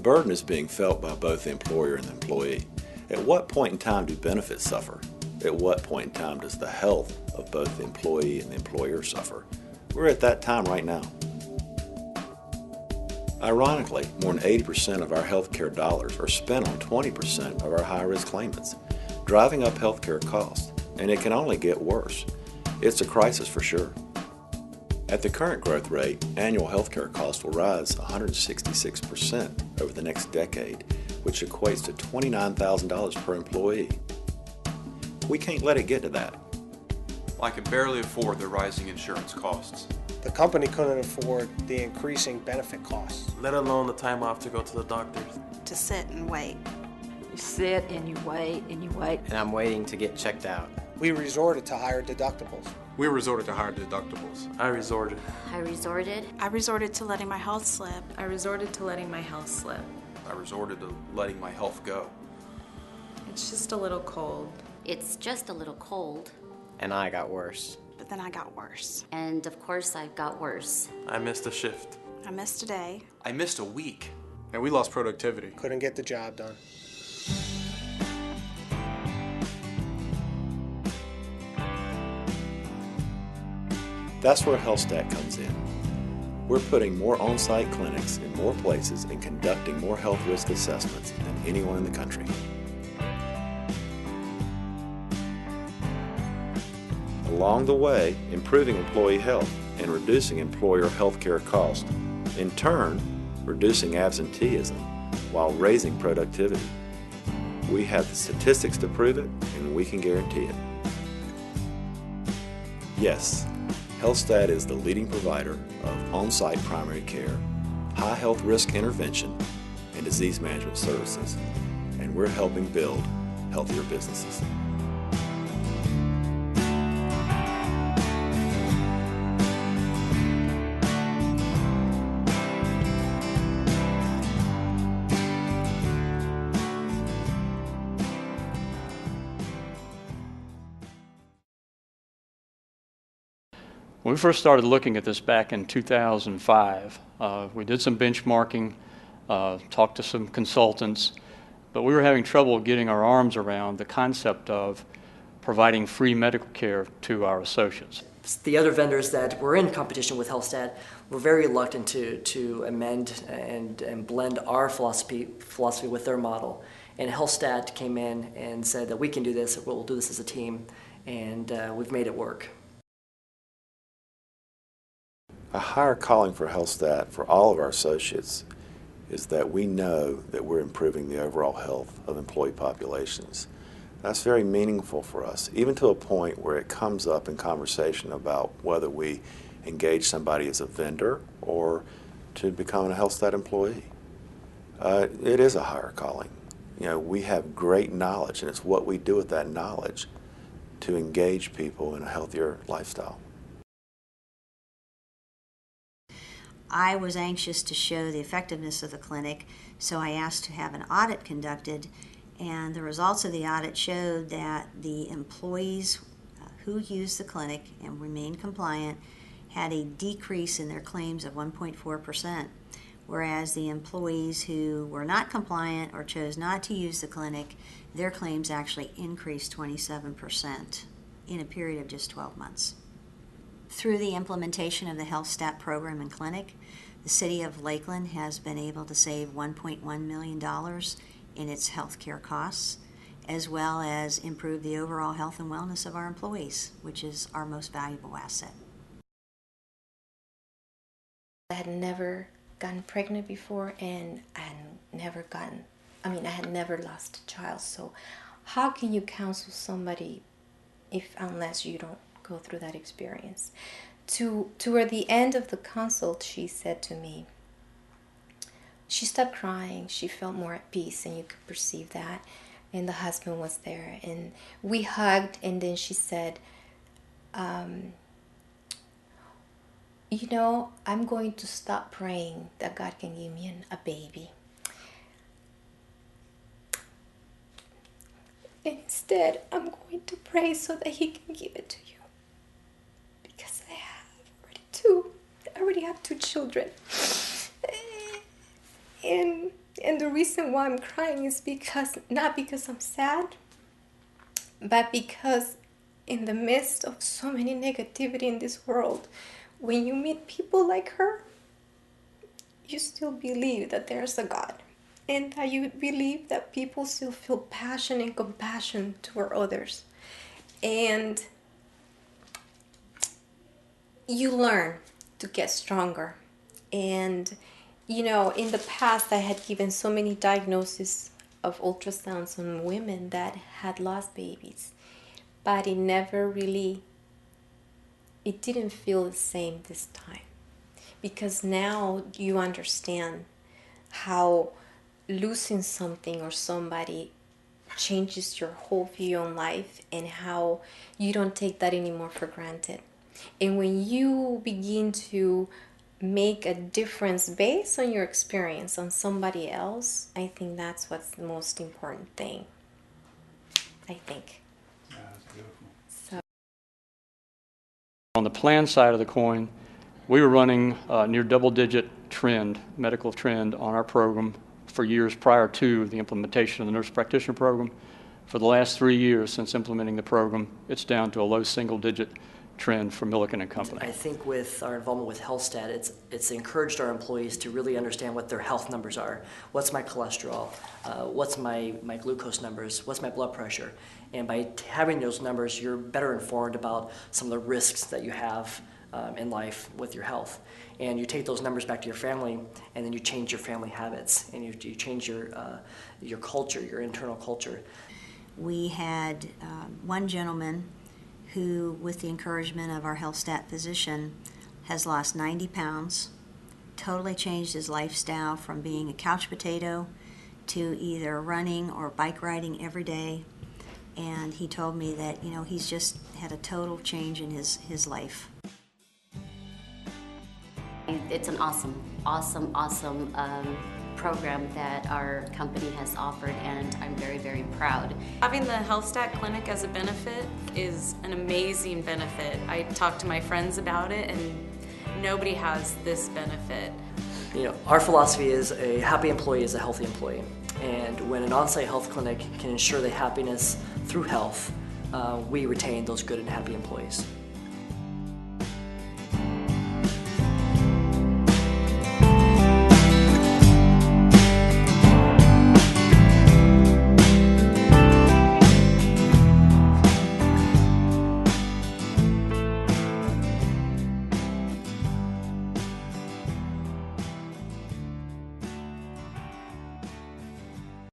burden is being felt by both the employer and the employee. At what point in time do benefits suffer? At what point in time does the health of both the employee and the employer suffer? We're at that time right now. Ironically, more than 80% of our healthcare dollars are spent on 20% of our high-risk claimants, driving up healthcare costs, and it can only get worse. It's a crisis for sure. At the current growth rate, annual healthcare costs will rise 166% over the next decade, which equates to $29,000 per employee. We can't let it get to that. I can barely afford the rising insurance costs. The company couldn't afford the increasing benefit costs. Let alone the time off to go to the doctors. To sit and wait. You sit and you wait and you wait. And I'm waiting to get checked out. We resorted to higher deductibles. We resorted to higher deductibles. I resorted. I resorted to letting my health slip. I resorted to letting my health slip. I resorted to letting my health go. It's just a little cold. It's just a little cold. And I got worse. But then I got worse. And of course I got worse. I missed a shift. I missed a day. I missed a week. And we lost productivity. Couldn't get the job done. That's where Healthstat comes in. We're putting more on-site clinics in more places and conducting more health risk assessments than anyone in the country. Along the way, improving employee health and reducing employer health care costs, in turn, reducing absenteeism while raising productivity. We have the statistics to prove it, and we can guarantee it. Yes, Healthstat is the leading provider of on-site primary care, high health risk intervention, and disease management services, and we're helping build healthier businesses. When we first started looking at this back in 2005, we did some benchmarking, talked to some consultants, but we were having trouble getting our arms around the concept of providing free medical care to our associates. The other vendors that were in competition with Healthstat were very reluctant to amend and blend our philosophy with their model. And Healthstat came in and said that we can do this, we'll do this as a team, and we've made it work. A higher calling for Healthstat for all of our associates is that we know that we're improving the overall health of employee populations. That's very meaningful for us, even to a point where it comes up in conversation about whether we engage somebody as a vendor or to become a Healthstat employee. It is a higher calling. You know, we have great knowledge, and it's what we do with that knowledge to engage people in a healthier lifestyle. I was anxious to show the effectiveness of the clinic, so I asked to have an audit conducted, and the results of the audit showed that the employees who used the clinic and remained compliant had a decrease in their claims of 1.4%, whereas the employees who were not compliant or chose not to use the clinic, their claims actually increased 27% in a period of just 12 months. Through the implementation of the Healthstat program and clinic, the City of Lakeland has been able to save $1.1 million in its health care costs, as well as improve the overall health and wellness of our employees, which is our most valuable asset. I had never gotten pregnant before, and I had never lost a child. So how can you counsel somebody unless you don't go through that experience? Toward the end of the consult, she said to me, she stopped crying, she felt more at peace, and you could perceive that, and the husband was there, and we hugged, and then she said, you know, I'm going to stop praying that God can give me a baby. And instead, I'm going to pray so that He can give it to you. Because I already have two children. And And the reason why I'm crying is because, not because I'm sad, but because in the midst of so many negativity in this world, when you meet people like her, you still believe that there's a God, and that you believe that people still feel passion and compassion toward others. And you learn to get stronger. And you know, in the past I had given so many diagnoses of ultrasounds on women that had lost babies, but it didn't feel the same this time, because now you understand how losing something or somebody changes your whole view on life, and how you don't take that anymore for granted. And when you begin to make a difference based on your experience on somebody else, I think that's what's the most important thing, I think. Yeah, that's beautiful. So. On the plan side of the coin, we were running near double-digit medical trend on our program for years prior to the implementation of the nurse practitioner program. For the last 3 years since implementing the program, it's down to a low single-digit trend for Milliken and Company. I think with our involvement with Healthstat, it's encouraged our employees to really understand what their health numbers are. What's my cholesterol? What's my glucose numbers? What's my blood pressure? And by having those numbers, you're better informed about some of the risks that you have in life with your health. And you take those numbers back to your family, and then you change your family habits, and you change your culture, your internal culture. We had one gentleman who, with the encouragement of our Healthstat physician, has lost 90 pounds, totally changed his lifestyle from being a couch potato to either running or bike riding every day. And he told me that, you know, he's just had a total change in his life. It's an awesome program that our company has offered, and I'm very, very proud. Having the Healthstat clinic as a benefit is an amazing benefit. I talked to my friends about it, and nobody has this benefit. You know, our philosophy is a happy employee is a healthy employee. And when an on-site health clinic can ensure the happiness through health, we retain those good and happy employees.